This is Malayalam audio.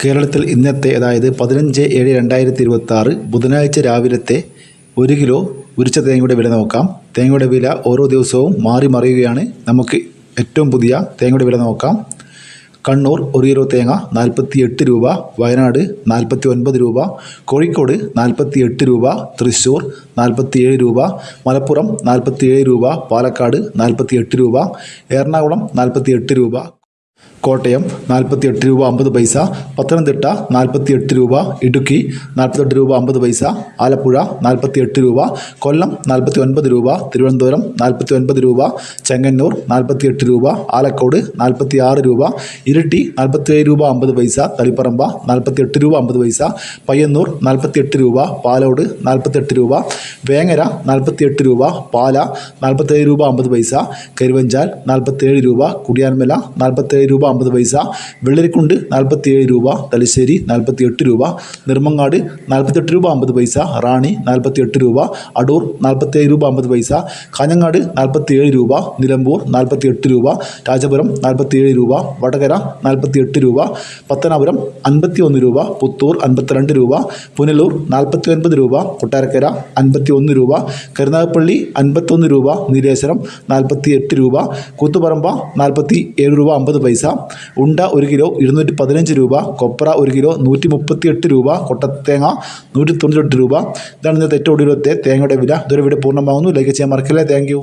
കേരളത്തിൽ ഇന്നത്തെ അതായത് 15/7/2026 ബുധനാഴ്ച രാവിലത്തെ 1 കിലോ ഉരിച്ച തേങ്ങയുടെ വില നോക്കാം. തേങ്ങയുടെ വില ഓരോ ദിവസവും മാറി മറിയുകയാണ്. നമുക്ക് ഏറ്റവും പുതിയ തേങ്ങയുടെ വില നോക്കാം. കണ്ണൂർ 1 കിലോ തേങ്ങ 48 രൂപ, വയനാട് 49 രൂപ, കോഴിക്കോട് 48 രൂപ, തൃശ്ശൂർ 47 രൂപ, മലപ്പുറം 47 രൂപ, പാലക്കാട് 48 രൂപ, എറണാകുളം 48 രൂപ, കോട്ടയം 48 രൂപ 50 പൈസ, പത്തനംതിട്ട 48 രൂപ, ഇടുക്കി 48 രൂപ 50 പൈസ, ആലപ്പുഴ 48 രൂപ, കൊല്ലം 49 രൂപ, തിരുവനന്തപുരം 49 രൂപ, ചെങ്ങന്നൂർ 48 രൂപ, ആലക്കോട് 46 രൂപ, ഇരിട്ടി 47 രൂപ 50 പൈസ, തളിപ്പറമ്പ 48 രൂപ 50 പൈസ, പയ്യന്നൂർ 48 രൂപ, പാലോട് 48 രൂപ, വേങ്ങര 48 രൂപ, പാല 47 രൂപ 50 പൈസ, കരുവഞ്ചാൽ 47 രൂപ, കുടിയാൻമല 47 രൂപ 50 പൈസ, വെള്ളരിക്കുണ്ട് 47 രൂപ, തലശ്ശേരി 48 രൂപ, നിർമ്മങ്ങാട് 48 രൂപ 50 പൈസ, റാണി 48 രൂപ, അടൂർ 47 രൂപ 50 പൈസ, കാഞ്ഞങ്ങാട് 47 രൂപ, നിലമ്പൂർ 48 രൂപ, രാജപുരം 47 രൂപ, വടകര 48 രൂപ, പത്തനാപുരം 51 രൂപ, പുത്തൂർ 52 രൂപ, പുനലൂർ 49 രൂപ, കൊട്ടാരക്കര 51 രൂപ, കരുനാഗപ്പള്ളി 51 രൂപ, നീലേശ്വരം 48 രൂപ, കൂത്തുപറമ്പ 47 രൂപ 50 പൈസ, ഉണ്ട 1 കിലോ 215 രൂപ, കൊപ്ര 1 കിലോ 138 രൂപ, കൊട്ടത്തേങ്ങ 198 രൂപ. ഇതാണ് ഇന്നത്തെ ഏറ്റവും ഒടുവിലത്തെ തേങ്ങയുടെ വില. ഇതൊരു വീഡിയോ പൂർണ്ണമാകുന്നു. ലൈക്ക് ചെയ്യാൻ മറക്കില്ല. Thank you.